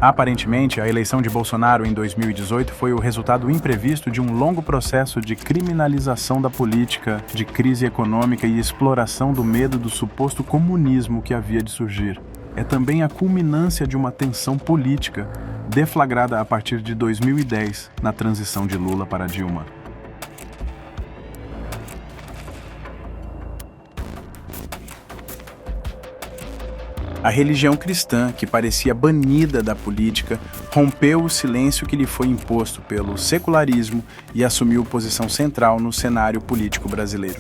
Aparentemente, a eleição de Bolsonaro em 2018 foi o resultado imprevisto de um longo processo de criminalização da política, de crise econômica e exploração do medo do suposto comunismo que havia de surgir. É também a culminância de uma tensão política, deflagrada a partir de 2010, na transição de Lula para Dilma. A religião cristã, que parecia banida da política, rompeu o silêncio que lhe foi imposto pelo secularismo e assumiu posição central no cenário político brasileiro.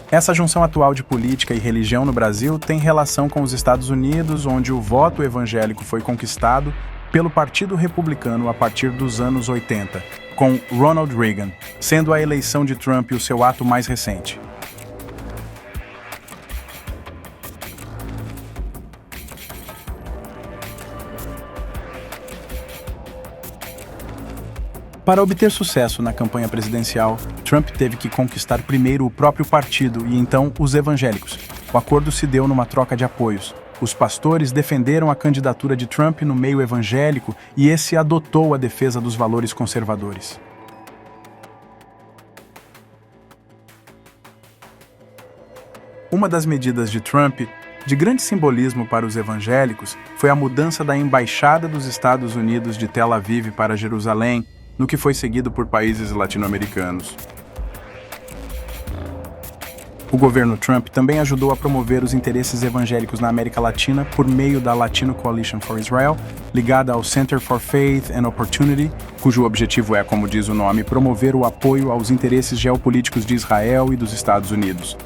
Essa junção atual de política e religião no Brasil tem relação com os Estados Unidos, onde o voto evangélico foi conquistado pelo Partido Republicano a partir dos anos 80, com Ronald Reagan, sendo a eleição de Trump o seu ato mais recente. Para obter sucesso na campanha presidencial, Trump teve que conquistar primeiro o próprio partido e então os evangélicos. O acordo se deu numa troca de apoios. Os pastores defenderam a candidatura de Trump no meio evangélico e esse adotou a defesa dos valores conservadores. Uma das medidas de Trump, de grande simbolismo para os evangélicos, foi a mudança da embaixada dos Estados Unidos de Tel Aviv para Jerusalém, no que foi seguido por países latino-americanos. O governo Trump também ajudou a promover os interesses evangélicos na América Latina por meio da Latino Coalition for Israel, ligada ao Center for Faith and Opportunity, cujo objetivo é, como diz o nome, promover o apoio aos interesses geopolíticos de Israel e dos Estados Unidos.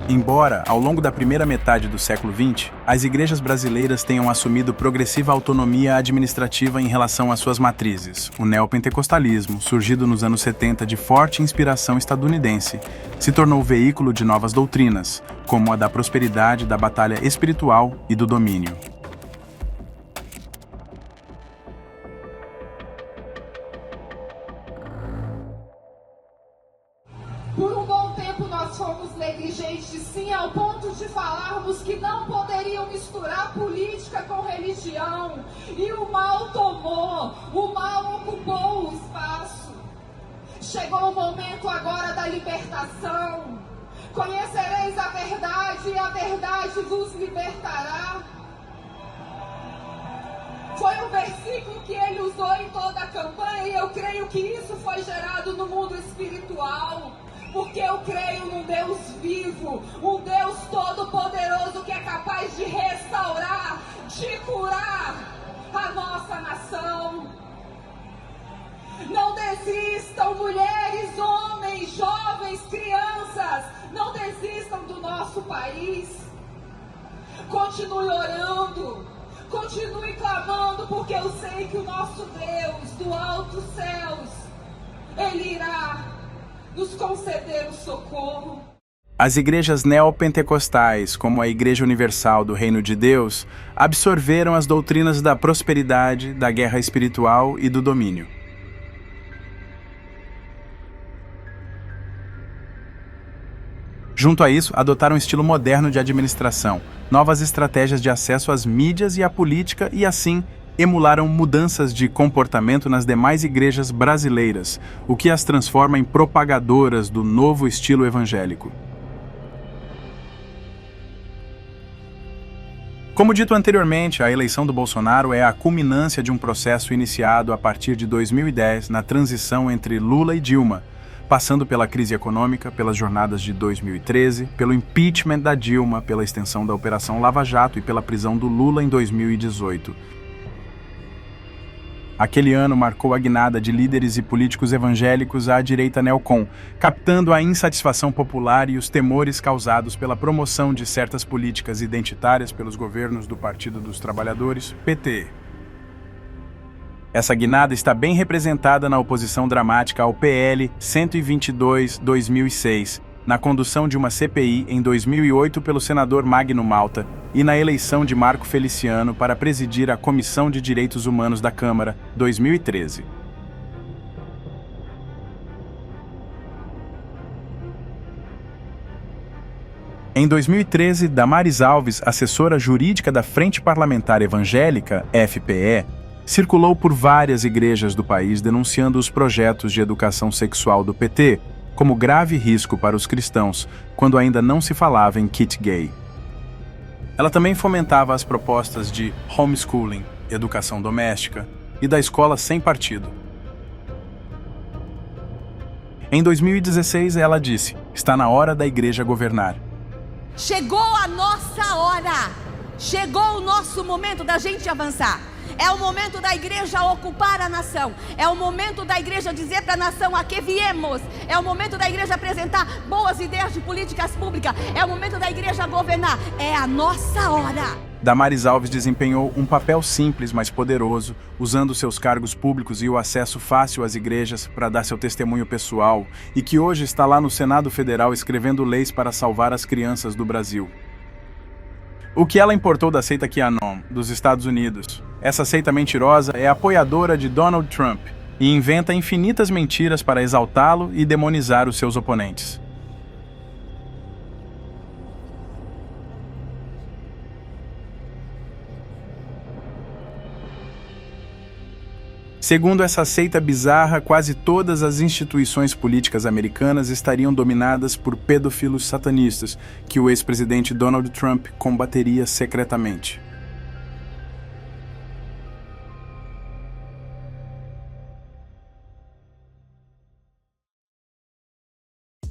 Embora, ao longo da primeira metade do século XX, as igrejas brasileiras tenham assumido progressiva autonomia administrativa em relação às suas matrizes, o neopentecostalismo, surgido nos anos 70 de forte inspiração estadunidense, se tornou veículo de novas doutrinas, como a da prosperidade, da batalha espiritual e do domínio. Por um bom tempo nós fomos negligentes, sim, ao ponto de falarmos que não poderiam misturar política com religião. E o mal tomou, o mal ocupou o espaço. Chegou o momento agora da libertação. Conhecereis a verdade e a verdade vos libertará. Foi um versículo que ele usou em toda a campanha e eu creio que isso foi gerado no mundo espiritual. Porque eu creio num Deus vivo, um Deus todo-poderoso que é capaz de restaurar, de curar a nossa nação. Não desistam, mulheres, homens, jovens, crianças, não desistam do nosso país. Continue orando, continue clamando, porque eu sei que o nosso Deus do alto céus, Ele irá nos conceder o socorro. As igrejas neopentecostais, como a Igreja Universal do Reino de Deus, absorveram as doutrinas da prosperidade, da guerra espiritual e do domínio. Junto a isso, adotaram um estilo moderno de administração, novas estratégias de acesso às mídias e à política e, assim, emularam mudanças de comportamento nas demais igrejas brasileiras, o que as transforma em propagadoras do novo estilo evangélico. Como dito anteriormente, a eleição do Bolsonaro é a culminância de um processo iniciado a partir de 2010 na transição entre Lula e Dilma, passando pela crise econômica, pelas jornadas de 2013, pelo impeachment da Dilma, pela extensão da Operação Lava Jato e pela prisão do Lula em 2018. Aquele ano marcou a guinada de líderes e políticos evangélicos à direita neocon, captando a insatisfação popular e os temores causados pela promoção de certas políticas identitárias pelos governos do Partido dos Trabalhadores, PT. Essa guinada está bem representada na oposição dramática ao PL 122/2006, na condução de uma CPI em 2008 pelo senador Magno Malta e na eleição de Marco Feliciano para presidir a Comissão de Direitos Humanos da Câmara, 2013. Em 2013, Damares Alves, assessora jurídica da Frente Parlamentar Evangélica, FPE, circulou por várias igrejas do país denunciando os projetos de educação sexual do PT como grave risco para os cristãos, quando ainda não se falava em kit gay. Ela também fomentava as propostas de homeschooling, educação doméstica, e da escola sem partido. Em 2016, ela disse: "Está na hora da igreja governar." Chegou a nossa hora! Chegou o nosso momento da gente avançar. É o momento da igreja ocupar a nação. É o momento da igreja dizer para a nação a que viemos. É o momento da igreja apresentar boas ideias de políticas públicas. É o momento da igreja governar. É a nossa hora. Damares Alves desempenhou um papel simples, mas poderoso, usando seus cargos públicos e o acesso fácil às igrejas para dar seu testemunho pessoal, e que hoje está lá no Senado Federal escrevendo leis para salvar as crianças do Brasil. O que ela importou da seita QAnon, dos Estados Unidos? Essa seita mentirosa é apoiadora de Donald Trump e inventa infinitas mentiras para exaltá-lo e demonizar os seus oponentes. Segundo essa seita bizarra, quase todas as instituições políticas americanas estariam dominadas por pedófilos satanistas, que o ex-presidente Donald Trump combateria secretamente.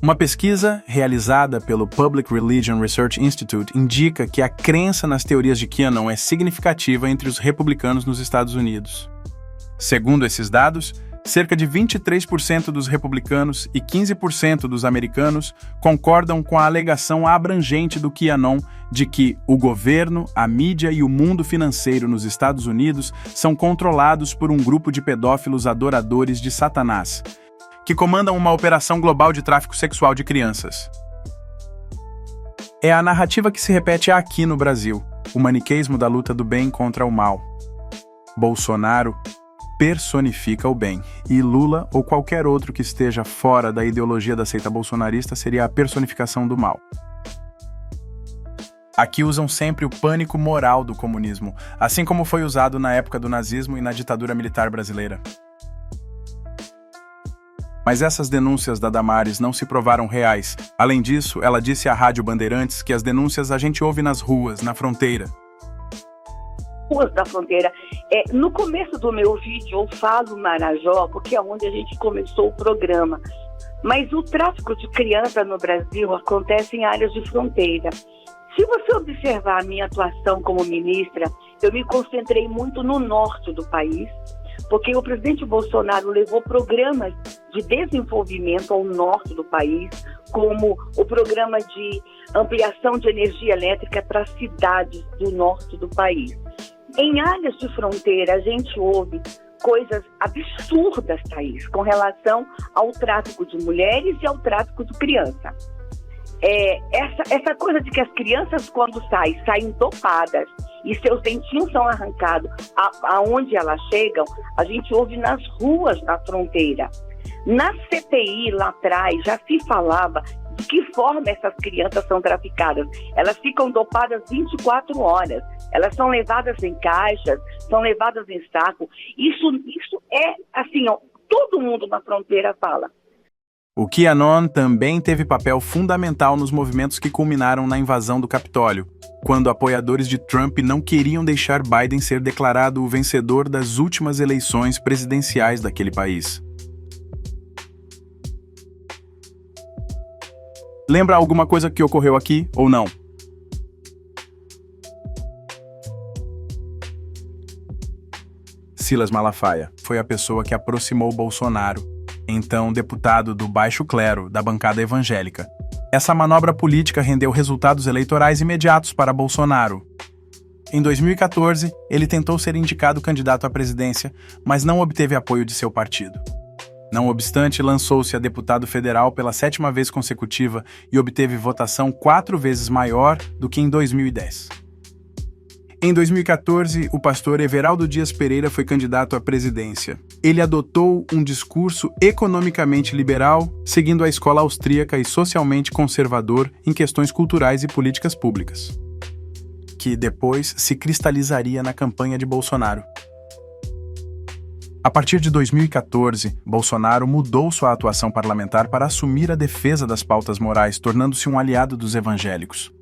Uma pesquisa realizada pelo Public Religion Research Institute indica que a crença nas teorias de QAnon é significativa entre os republicanos nos Estados Unidos. Segundo esses dados, cerca de 23% dos republicanos e 15% dos americanos concordam com a alegação abrangente do QAnon de que o governo, a mídia e o mundo financeiro nos Estados Unidos são controlados por um grupo de pedófilos adoradores de Satanás, que comandam uma operação global de tráfico sexual de crianças. É a narrativa que se repete aqui no Brasil, o maniqueísmo da luta do bem contra o mal. Bolsonaro personifica o bem, e Lula ou qualquer outro que esteja fora da ideologia da seita bolsonarista seria a personificação do mal. Aqui usam sempre o pânico moral do comunismo, assim como foi usado na época do nazismo e na ditadura militar brasileira. Mas essas denúncias da Damares não se provaram reais. Além disso, ela disse à Rádio Bandeirantes que as denúncias a gente ouve nas ruas, na fronteira. Ruas da fronteira. No começo do meu vídeo eu falo Marajó, porque é onde a gente começou o programa. Mas o tráfico de criança no Brasil acontece em áreas de fronteira. Se você observar a minha atuação como ministra, eu me concentrei muito no norte do país, porque o presidente Bolsonaro levou programas de desenvolvimento ao norte do país, como o programa de ampliação de energia elétrica para as cidades do norte do país. Em áreas de fronteira, a gente ouve coisas absurdas, Thaís, com relação ao tráfico de mulheres e ao tráfico de criança. Essa coisa de que as crianças, quando saem dopadas e seus dentinhos são arrancados aonde elas chegam, a gente ouve nas ruas da fronteira. Na CPI, lá atrás, já se falava de que forma essas crianças são traficadas. Elas ficam dopadas 24 horas. Elas são levadas em caixas, são levadas em saco. Isso é assim, ó, todo mundo na fronteira fala. O QAnon também teve papel fundamental nos movimentos que culminaram na invasão do Capitólio, quando apoiadores de Trump não queriam deixar Biden ser declarado o vencedor das últimas eleições presidenciais daquele país. Lembra alguma coisa que ocorreu aqui ou não? Silas Malafaia foi a pessoa que aproximou Bolsonaro, então deputado do baixo clero da bancada evangélica. Essa manobra política rendeu resultados eleitorais imediatos para Bolsonaro. Em 2014, ele tentou ser indicado candidato à presidência, mas não obteve apoio de seu partido. Não obstante, lançou-se a deputado federal pela 7ª vez consecutiva e obteve votação 4 vezes maior do que em 2010. Em 2014, o pastor Everaldo Dias Pereira foi candidato à presidência. Ele adotou um discurso economicamente liberal, seguindo a escola austríaca e socialmente conservador em questões culturais e políticas públicas, que depois se cristalizaria na campanha de Bolsonaro. A partir de 2014, Bolsonaro mudou sua atuação parlamentar para assumir a defesa das pautas morais, tornando-se um aliado dos evangélicos,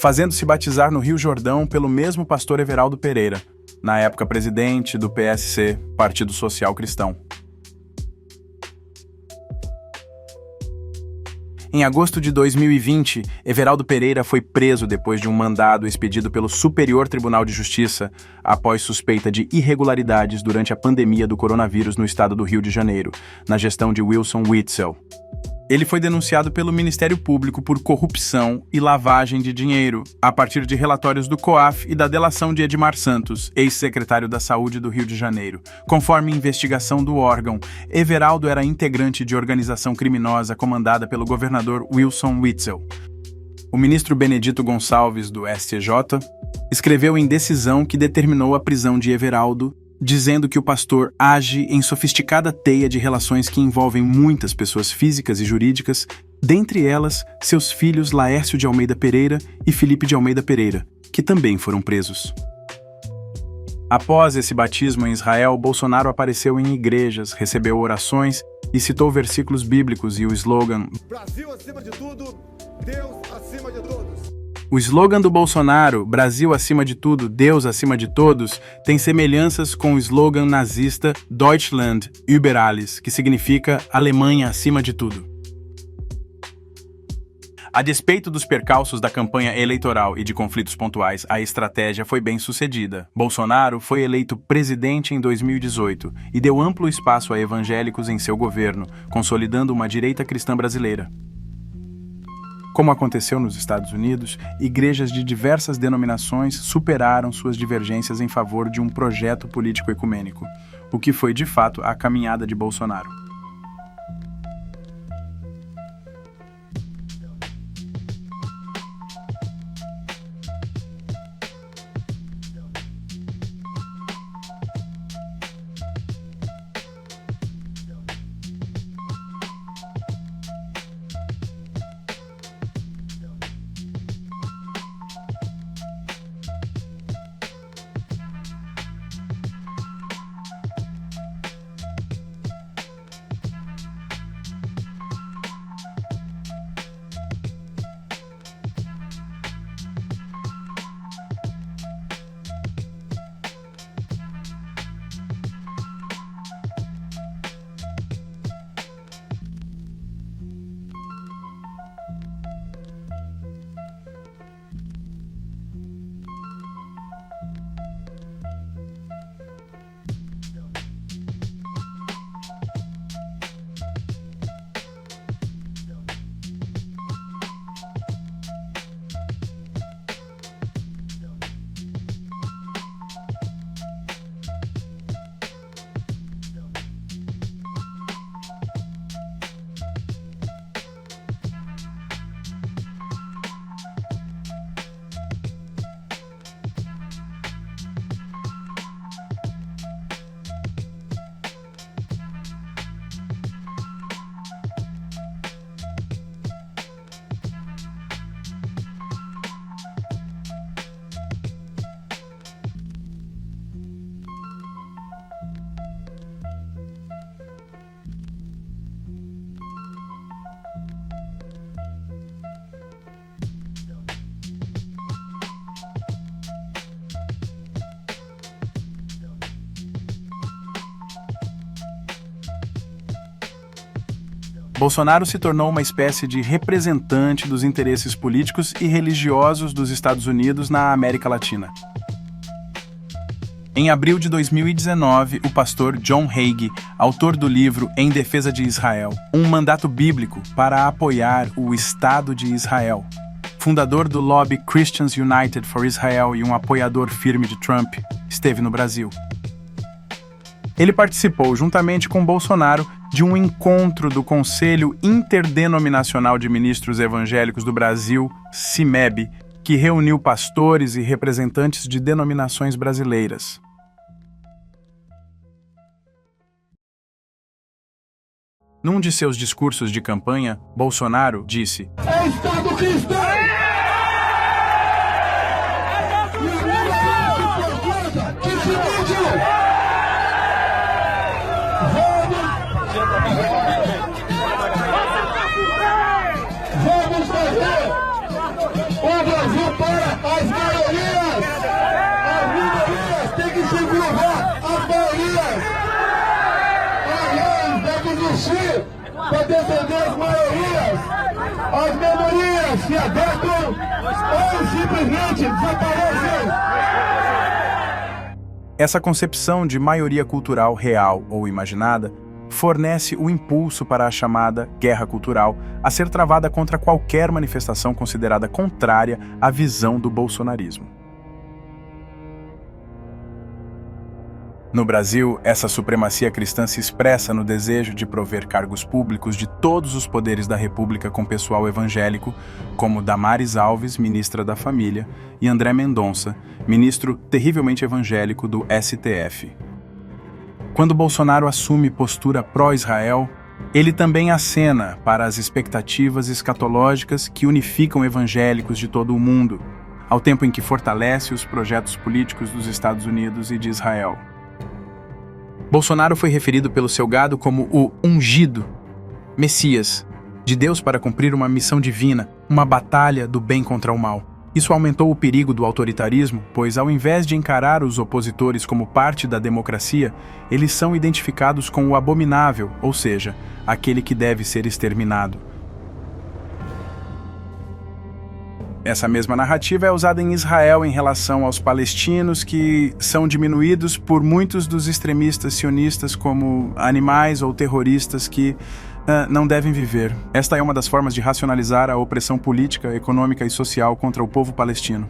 fazendo-se batizar no Rio Jordão pelo mesmo pastor Everaldo Pereira, na época presidente do PSC, Partido Social Cristão. Em agosto de 2020, Everaldo Pereira foi preso depois de um mandado expedido pelo Superior Tribunal de Justiça após suspeita de irregularidades durante a pandemia do coronavírus no estado do Rio de Janeiro, na gestão de Wilson Witzel. Ele foi denunciado pelo Ministério Público por corrupção e lavagem de dinheiro, a partir de relatórios do COAF e da delação de Edmar Santos, ex-secretário da Saúde do Rio de Janeiro. Conforme investigação do órgão, Everaldo era integrante de organização criminosa comandada pelo governador Wilson Witzel. O ministro Benedito Gonçalves, do STJ, escreveu em decisão que determinou a prisão de Everaldo, dizendo que o pastor age em sofisticada teia de relações que envolvem muitas pessoas físicas e jurídicas, dentre elas seus filhos Laércio de Almeida Pereira e Felipe de Almeida Pereira, que também foram presos. Após esse batismo em Israel, Bolsonaro apareceu em igrejas, recebeu orações e citou versículos bíblicos e o slogan Brasil acima de tudo, Deus acima de todos. O slogan do Bolsonaro, Brasil acima de tudo, Deus acima de todos, tem semelhanças com o slogan nazista Deutschland über alles, que significa Alemanha acima de tudo. A despeito dos percalços da campanha eleitoral e de conflitos pontuais, a estratégia foi bem sucedida. Bolsonaro foi eleito presidente em 2018 e deu amplo espaço a evangélicos em seu governo, consolidando uma direita cristã brasileira. Como aconteceu nos Estados Unidos, igrejas de diversas denominações superaram suas divergências em favor de um projeto político ecumênico, o que foi, de fato, a caminhada de Bolsonaro. Bolsonaro se tornou uma espécie de representante dos interesses políticos e religiosos dos Estados Unidos na América Latina. Em abril de 2019, o pastor John Hagee, autor do livro Em Defesa de Israel, um mandato bíblico para apoiar o Estado de Israel, fundador do lobby Christians United for Israel e um apoiador firme de Trump, esteve no Brasil. Ele participou, juntamente com Bolsonaro, de um encontro do Conselho Interdenominacional de Ministros Evangélicos do Brasil, CIMEB, que reuniu pastores e representantes de denominações brasileiras. Num de seus discursos de campanha, Bolsonaro disse: É Estado cristão! Vamos fazer o Brasil para as maiorias! As minorias têm que se curvar às maiorias! A lei deve existir para defender as maiorias! As minorias se adequam ou simplesmente desaparecem! Essa concepção de maioria cultural real ou imaginada fornece o impulso para a chamada guerra cultural a ser travada contra qualquer manifestação considerada contrária à visão do bolsonarismo. No Brasil, essa supremacia cristã se expressa no desejo de prover cargos públicos de todos os poderes da República com pessoal evangélico, como Damares Alves, ministra da Família, e André Mendonça, ministro terrivelmente evangélico do STF. Quando Bolsonaro assume postura pró-Israel, ele também acena para as expectativas escatológicas que unificam evangélicos de todo o mundo, ao tempo em que fortalece os projetos políticos dos Estados Unidos e de Israel. Bolsonaro foi referido pelo seu gado como o ungido, Messias, de Deus para cumprir uma missão divina, uma batalha do bem contra o mal. Isso aumentou o perigo do autoritarismo, pois ao invés de encarar os opositores como parte da democracia, eles são identificados com o abominável, ou seja, aquele que deve ser exterminado. Essa mesma narrativa é usada em Israel em relação aos palestinos, que são diminuídos por muitos dos extremistas sionistas como animais ou terroristas que não devem viver. Esta é uma das formas de racionalizar a opressão política, econômica e social contra o povo palestino.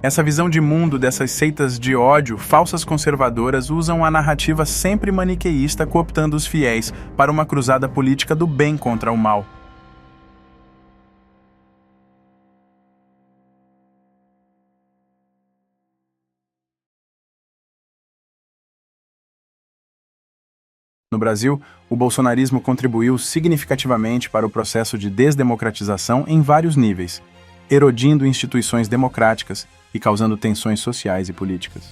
Essa visão de mundo dessas seitas de ódio, falsas conservadoras, usam a narrativa sempre maniqueísta cooptando os fiéis para uma cruzada política do bem contra o mal. No Brasil, o bolsonarismo contribuiu significativamente para o processo de desdemocratização em vários níveis, erodindo instituições democráticas e causando tensões sociais e políticas.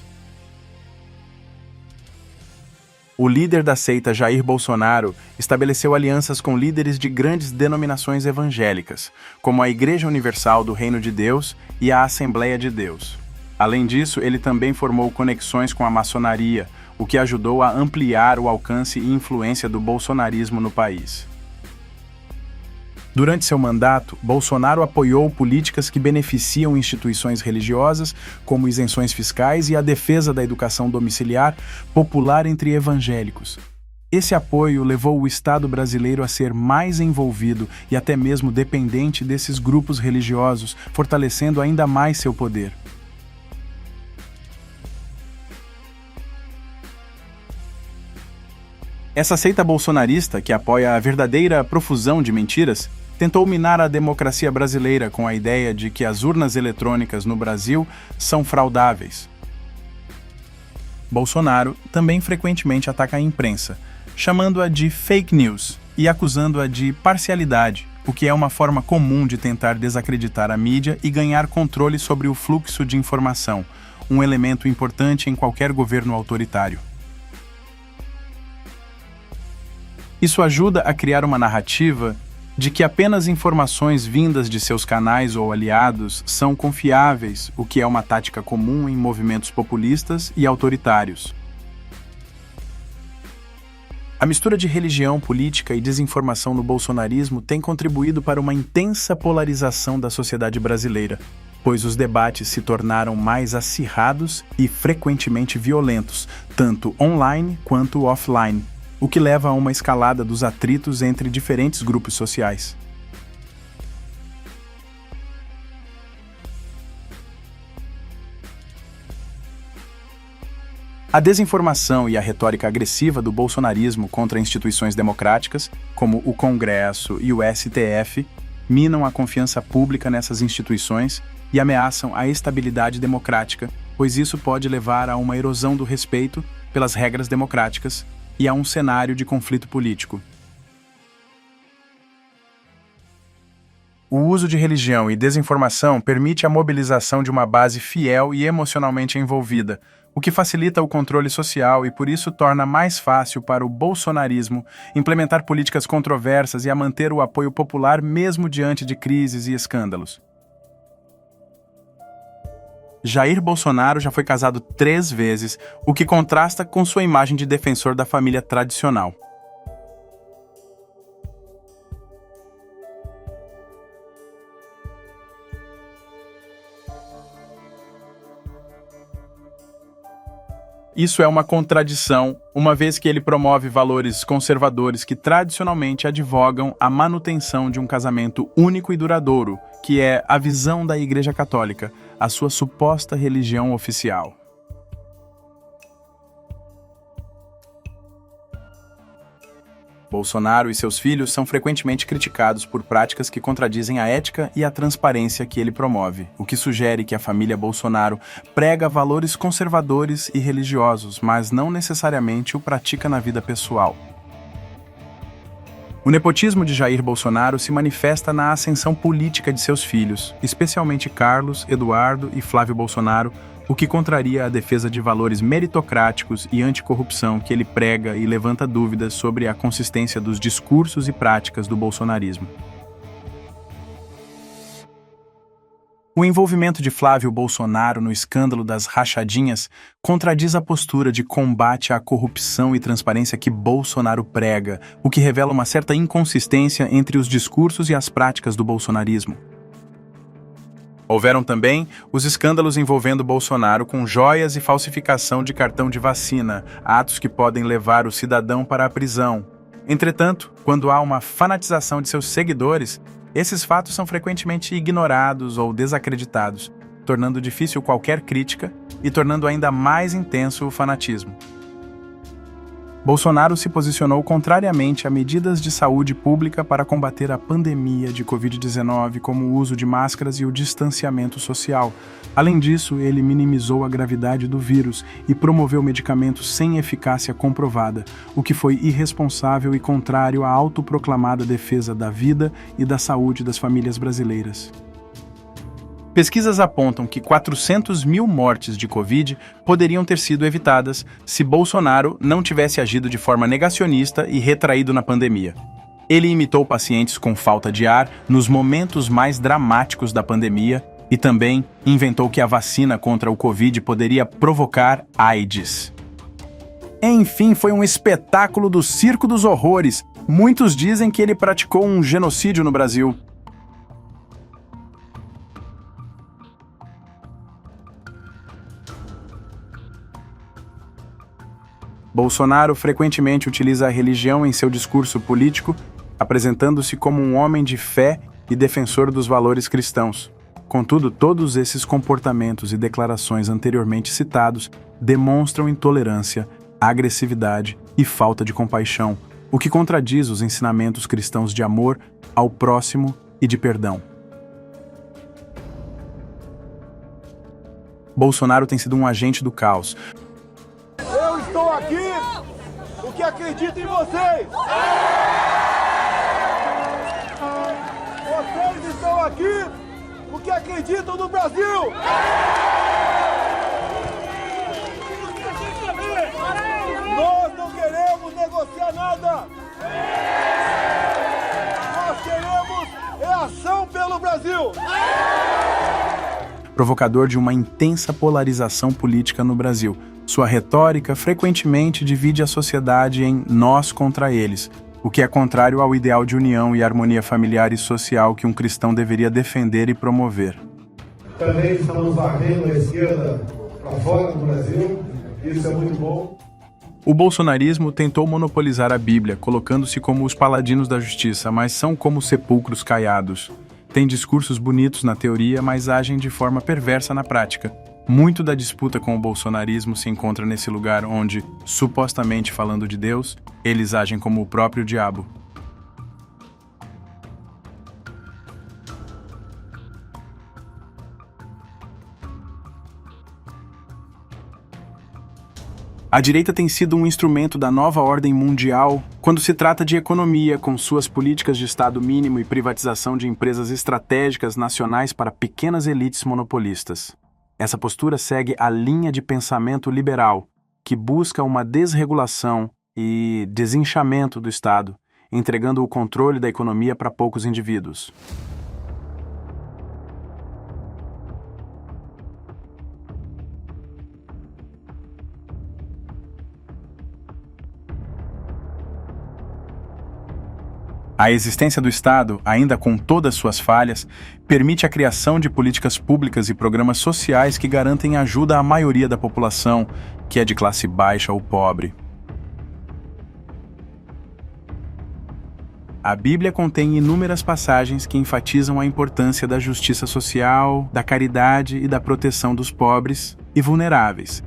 O líder da seita Jair Bolsonaro estabeleceu alianças com líderes de grandes denominações evangélicas, como a Igreja Universal do Reino de Deus e a Assembleia de Deus. Além disso, ele também formou conexões com a maçonaria, o que ajudou a ampliar o alcance e influência do bolsonarismo no país. Durante seu mandato, Bolsonaro apoiou políticas que beneficiam instituições religiosas, como isenções fiscais e a defesa da educação domiciliar popular entre evangélicos. Esse apoio levou o Estado brasileiro a ser mais envolvido e até mesmo dependente desses grupos religiosos, fortalecendo ainda mais seu poder. Essa seita bolsonarista, que apoia a verdadeira profusão de mentiras, tentou minar a democracia brasileira com a ideia de que as urnas eletrônicas no Brasil são fraudáveis. Bolsonaro também frequentemente ataca a imprensa, chamando-a de fake news e acusando-a de parcialidade, o que é uma forma comum de tentar desacreditar a mídia e ganhar controle sobre o fluxo de informação, um elemento importante em qualquer governo autoritário. Isso ajuda a criar uma narrativa de que apenas informações vindas de seus canais ou aliados são confiáveis, o que é uma tática comum em movimentos populistas e autoritários. A mistura de religião, política e desinformação no bolsonarismo tem contribuído para uma intensa polarização da sociedade brasileira, pois os debates se tornaram mais acirrados e frequentemente violentos, tanto online quanto offline. o que leva a uma escalada dos atritos entre diferentes grupos sociais. A desinformação e a retórica agressiva do bolsonarismo contra instituições democráticas, como o Congresso e o STF, minam a confiança pública nessas instituições e ameaçam a estabilidade democrática, pois isso pode levar a uma erosão do respeito pelas regras democráticas e a um cenário de conflito político. O uso de religião e desinformação permite a mobilização de uma base fiel e emocionalmente envolvida, o que facilita o controle social e por isso torna mais fácil para o bolsonarismo implementar políticas controversas e a manter o apoio popular mesmo diante de crises e escândalos. Jair Bolsonaro já foi casado 3 vezes, o que contrasta com sua imagem de defensor da família tradicional. Isso é uma contradição, uma vez que ele promove valores conservadores que tradicionalmente advogam a manutenção de um casamento único e duradouro, que é a visão da Igreja Católica, a sua suposta religião oficial. Bolsonaro e seus filhos são frequentemente criticados por práticas que contradizem a ética e a transparência que ele promove, o que sugere que a família Bolsonaro prega valores conservadores e religiosos, mas não necessariamente o pratica na vida pessoal. O nepotismo de Jair Bolsonaro se manifesta na ascensão política de seus filhos, especialmente Carlos, Eduardo e Flávio Bolsonaro, o que contraria a defesa de valores meritocráticos e anticorrupção que ele prega e levanta dúvidas sobre a consistência dos discursos e práticas do bolsonarismo. O envolvimento de Flávio Bolsonaro no escândalo das rachadinhas contradiz a postura de combate à corrupção e transparência que Bolsonaro prega, o que revela uma certa inconsistência entre os discursos e as práticas do bolsonarismo. Houveram também os escândalos envolvendo Bolsonaro com joias e falsificação de cartão de vacina, atos que podem levar o cidadão para a prisão. Entretanto, quando há uma fanatização de seus seguidores, esses fatos são frequentemente ignorados ou desacreditados, tornando difícil qualquer crítica e tornando ainda mais intenso o fanatismo. Bolsonaro se posicionou contrariamente a medidas de saúde pública para combater a pandemia de Covid-19, como o uso de máscaras e o distanciamento social. Além disso, ele minimizou a gravidade do vírus e promoveu medicamentos sem eficácia comprovada, o que foi irresponsável e contrário à autoproclamada defesa da vida e da saúde das famílias brasileiras. Pesquisas apontam que 400 mil mortes de Covid poderiam ter sido evitadas se Bolsonaro não tivesse agido de forma negacionista e retraído na pandemia. Ele imitou pacientes com falta de ar nos momentos mais dramáticos da pandemia e também inventou que a vacina contra o Covid poderia provocar AIDS. Enfim, foi um espetáculo do circo dos horrores. Muitos dizem que ele praticou um genocídio no Brasil. Bolsonaro frequentemente utiliza a religião em seu discurso político, apresentando-se como um homem de fé e defensor dos valores cristãos. Contudo, todos esses comportamentos e declarações anteriormente citados demonstram intolerância, agressividade e falta de compaixão, o que contradiz os ensinamentos cristãos de amor ao próximo e de perdão. Bolsonaro tem sido um agente do caos. Eu estou aqui porque acredito em vocês. Vocês estão aqui porque acreditam no Brasil. Nós não queremos negociar nada. Nós queremos ação pelo Brasil. Provocador de uma intensa polarização política no Brasil. Sua retórica frequentemente divide a sociedade em nós contra eles, o que é contrário ao ideal de união e harmonia familiar e social que um cristão deveria defender e promover. Também estamos varrendo a esquerda para fora do Brasil, isso é muito bom. O bolsonarismo tentou monopolizar a Bíblia, colocando-se como os paladinos da justiça, mas são como sepulcros caiados. Têm discursos bonitos na teoria, mas agem de forma perversa na prática. Muito da disputa com o bolsonarismo se encontra nesse lugar onde, supostamente falando de Deus, eles agem como o próprio diabo. A direita tem sido um instrumento da nova ordem mundial quando se trata de economia, com suas políticas de Estado mínimo e privatização de empresas estratégicas nacionais para pequenas elites monopolistas. Essa postura segue a linha de pensamento liberal, que busca uma desregulação e desinchaamento do Estado, entregando o controle da economia para poucos indivíduos. A existência do Estado, ainda com todas suas falhas, permite a criação de políticas públicas e programas sociais que garantem ajuda à maioria da população, que é de classe baixa ou pobre. A Bíblia contém inúmeras passagens que enfatizam a importância da justiça social, da caridade e da proteção dos pobres e vulneráveis.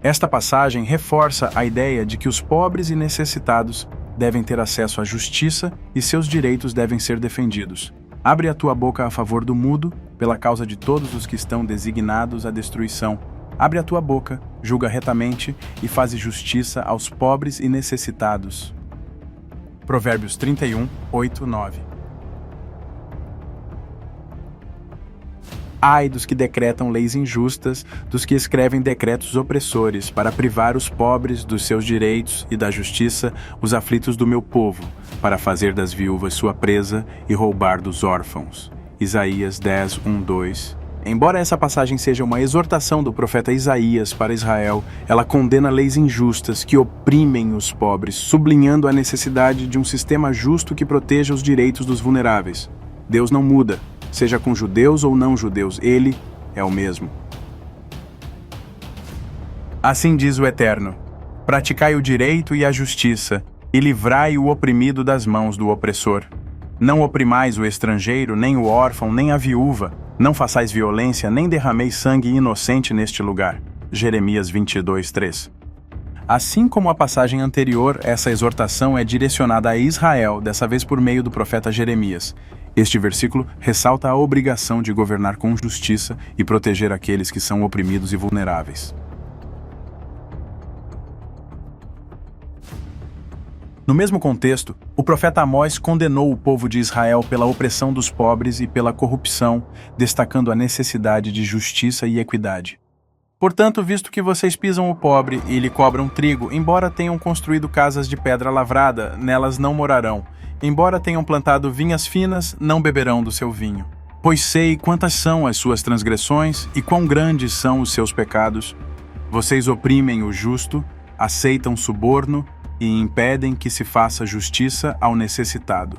Esta passagem reforça a ideia de que os pobres e necessitados devem ter acesso à justiça e seus direitos devem ser defendidos. Abre a tua boca a favor do mudo, pela causa de todos os que estão designados à destruição. Abre a tua boca, julga retamente e faze justiça aos pobres e necessitados. Provérbios 31, 8, 9. Ai dos que decretam leis injustas, dos que escrevem decretos opressores, para privar os pobres dos seus direitos e da justiça, os aflitos do meu povo, para fazer das viúvas sua presa e roubar dos órfãos. Isaías 10, 1, 2. Embora essa passagem seja uma exortação do profeta Isaías para Israel, ela condena leis injustas que oprimem os pobres, sublinhando a necessidade de um sistema justo que proteja os direitos dos vulneráveis. Deus não muda. Seja com judeus ou não judeus, ele é o mesmo. Assim diz o Eterno: praticai o direito e a justiça, e livrai o oprimido das mãos do opressor. Não oprimais o estrangeiro, nem o órfão, nem a viúva. Não façais violência, nem derrameis sangue inocente neste lugar. Jeremias 22, 3. Assim como a passagem anterior, essa exortação é direcionada a Israel, dessa vez por meio do profeta Jeremias. Este versículo ressalta a obrigação de governar com justiça e proteger aqueles que são oprimidos e vulneráveis. No mesmo contexto, o profeta Amós condenou o povo de Israel pela opressão dos pobres e pela corrupção, destacando a necessidade de justiça e equidade. Portanto, visto que vocês pisam o pobre e lhe cobram trigo, embora tenham construído casas de pedra lavrada, nelas não morarão. Embora tenham plantado vinhas finas, não beberão do seu vinho. Pois sei quantas são as suas transgressões e quão grandes são os seus pecados. Vocês oprimem o justo, aceitam suborno e impedem que se faça justiça ao necessitado.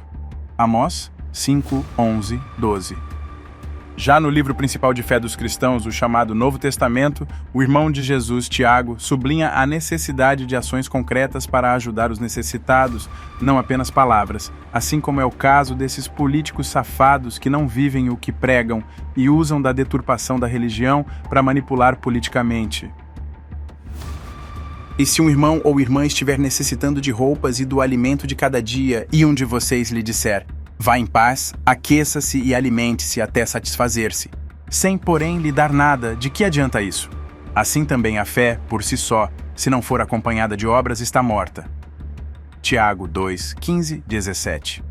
Amós 5, 11, 12. Já no livro principal de fé dos cristãos, o chamado Novo Testamento, o irmão de Jesus, Tiago, sublinha a necessidade de ações concretas para ajudar os necessitados, não apenas palavras, assim como é o caso desses políticos safados que não vivem o que pregam e usam da deturpação da religião para manipular politicamente. E se um irmão ou irmã estiver necessitando de roupas e do alimento de cada dia, e um de vocês lhe disser: vá em paz, aqueça-se e alimente-se até satisfazer-se, sem, porém, lhe dar nada, de que adianta isso? Assim também a fé, por si só, se não for acompanhada de obras, está morta. Tiago 2, 15, 17.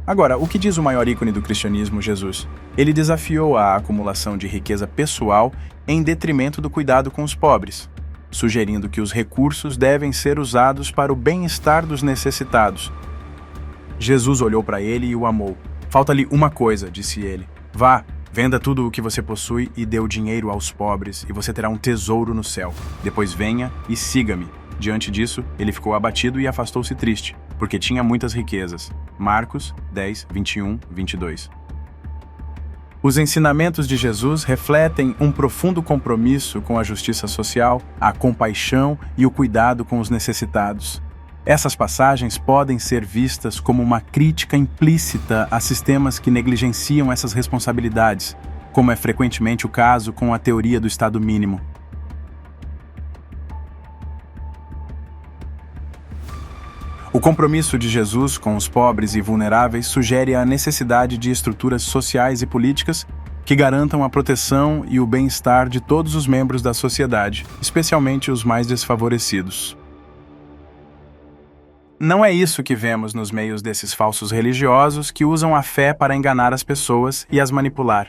Agora, o que diz o maior ícone do cristianismo, Jesus? Ele desafiou a acumulação de riqueza pessoal em detrimento do cuidado com os pobres, sugerindo que os recursos devem ser usados para o bem-estar dos necessitados. Jesus olhou para ele e o amou. Falta-lhe uma coisa, disse ele. Vá, venda tudo o que você possui e dê o dinheiro aos pobres, e você terá um tesouro no céu. Depois venha e siga-me. Diante disso, ele ficou abatido e afastou-se triste, porque tinha muitas riquezas. Marcos 10, 21, 22. Os ensinamentos de Jesus refletem um profundo compromisso com a justiça social, a compaixão e o cuidado com os necessitados. Essas passagens podem ser vistas como uma crítica implícita a sistemas que negligenciam essas responsabilidades, como é frequentemente o caso com a teoria do Estado mínimo. O compromisso de Jesus com os pobres e vulneráveis sugere a necessidade de estruturas sociais e políticas que garantam a proteção e o bem-estar de todos os membros da sociedade, especialmente os mais desfavorecidos. Não é isso que vemos nos meios desses falsos religiosos que usam a fé para enganar as pessoas e as manipular.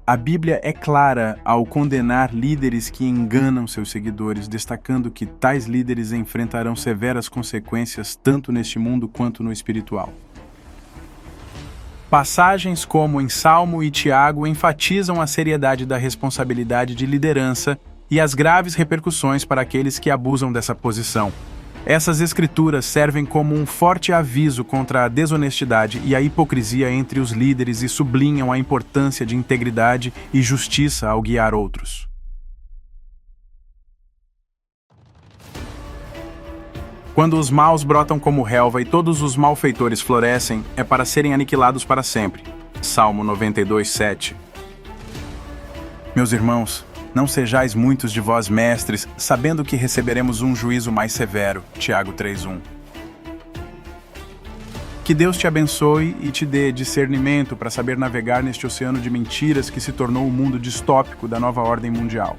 A Bíblia é clara ao condenar líderes que enganam seus seguidores, destacando que tais líderes enfrentarão severas consequências tanto neste mundo quanto no espiritual. Passagens como em Salmo e Tiago enfatizam a seriedade da responsabilidade de liderança e as graves repercussões para aqueles que abusam dessa posição. Essas escrituras servem como um forte aviso contra a desonestidade e a hipocrisia entre os líderes e sublinham a importância de integridade e justiça ao guiar outros. Quando os maus brotam como relva e todos os malfeitores florescem, é para serem aniquilados para sempre. Salmo 92:7. Meus irmãos, não sejais muitos de vós mestres, sabendo que receberemos um juízo mais severo. Tiago 3:1. Que Deus te abençoe e te dê discernimento para saber navegar neste oceano de mentiras que se tornou o mundo distópico da nova ordem mundial.